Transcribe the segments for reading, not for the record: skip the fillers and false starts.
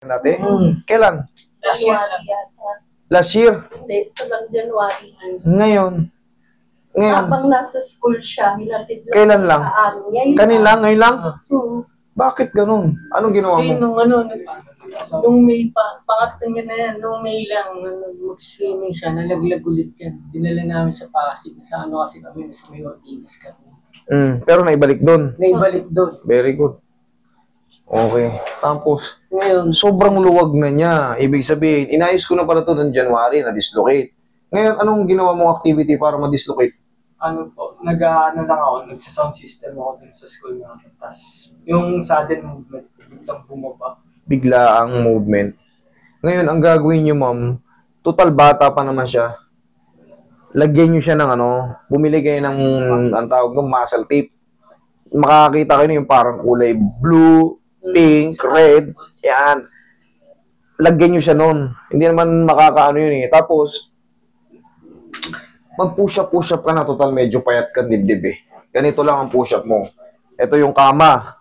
Dati? Kailan? January yata. Last year? Hindi, ito lang January. Ngayon? Habang nasa school siya, hinatid lang. Kailan lang? Kanin lang? Ngayon lang? Bakit ganun? Anong ginawa mo? Nung May pangatlo niya na yan, nung May lang, mag-swimming siya, nalaglag ulit yan. Dinala namin sa Pasig, sa ano kasi kami, nasa may Ortigas kami. Pero naibalik doon? Naibalik doon. Very good. Okay. Tapos, Ngayon, sobrang luwag na niya. Ibig sabihin, inayos ko na pala to noong January, na-dislocate. Ngayon, anong ginawa mong activity para ma-dislocate? ano po, nag-ano lang ako, nagsa-sound system ako dun sa school namin. Tapos, yung sudden movement, biglang bumaba. Bigla ang movement. Ngayon, ang gagawin niyo, ma'am, total bata pa naman siya. Lagyan niyo siya ng bumili kayo ng, ang tawag ng muscle tape. Makakakita kayo yung parang kulay blue, pink, red, yan. Lagyan niyo siya nun. Hindi naman makakaano yun eh. Tapos, mag-push up ka na, total medyo payat ka dibdib eh. Ganito lang ang push up mo. Ito yung kama.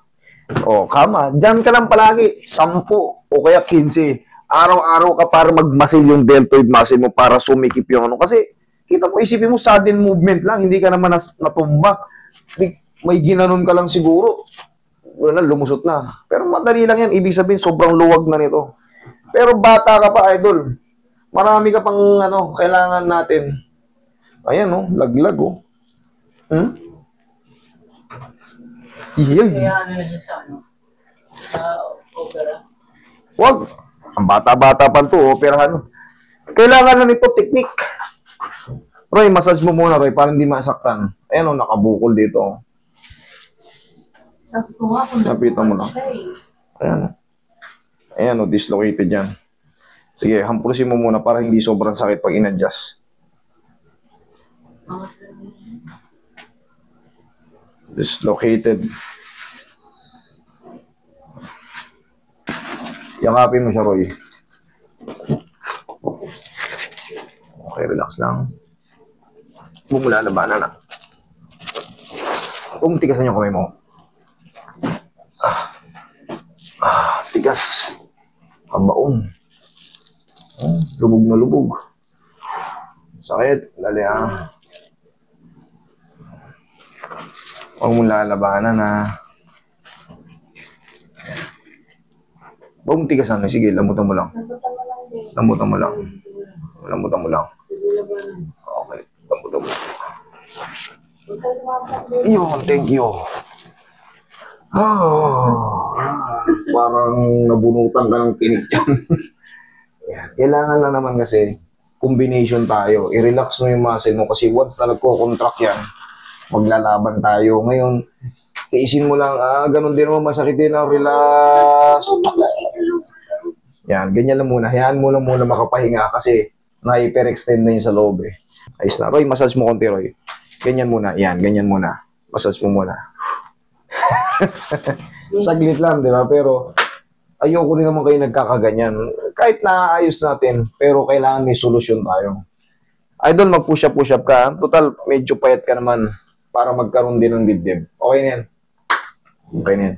Kama. Diyan ka lang palagi. 10 o kaya 15. Araw-araw ka para mag-muscle yung deltoid muscle mo para sumikip yung Kasi, kita mo, isipin mo, sudden movement lang. Hindi ka naman natumba. May ginanon ka lang siguro. Wala, lumusot na. Pero madali lang yan. Ibig sabihin, sobrang luwag na nito. Pero bata ka pa, idol. Marami ka pang kailangan natin. Ayan, laglag, Iyan. Kaya ano na siya sa opera. Wag. Ang bata-bata pa ito, operahan. Kailangan na nito, technique. Roy, massage mo muna, Roy, para hindi masaktan. Ayan, nakabukol dito. Sabi ko nga, Napitan mo lang. Ayan. Ayan, dislocated yan. Sige, hampusin mo muna para hindi sobrang sakit pag in-adjust. Dislocated. Yakapin mo siya, Roy. Okay, relax lang. Huwag mo lalabanan na. Huwag tigasan yung kamay mo. Tigas. Kabaon. Lubog na lubog. Sakit. Dali Huwag mong lalabanan Huwag mong tigasan. Sige, lambutan mo lang. Lambutan mo lang. Lambutan mo lang. Okay, lambutan mo. Yun, thank you. Parang nabunutan ka ng tinik yan. Kailangan lang naman kasi combination tayo. I-relax mo yung muscle mo kasi once na nagko-contract yan, maglalaban tayo. Ngayon, tiisin mo lang, ganun din naman, masakit din ang relax. Yan, ganyan lang muna. Hayaan mo lang muna makapahinga kasi na-hyperextend na yun sa loob eh. Ayos na. Roy, massage mo konti, Roy. Ganyan muna. Yan, ganyan muna. Massage mo muna. Saglit lang, di ba? Pero ayoko rin naman kayo nagkakaganyan. Kahit naayos natin, pero kailangan may solusyon tayo. Idol, mag-push up ka. Total, medyo payat ka naman para magkaroon din ng dibdib. Okay na yan. Okay na yan.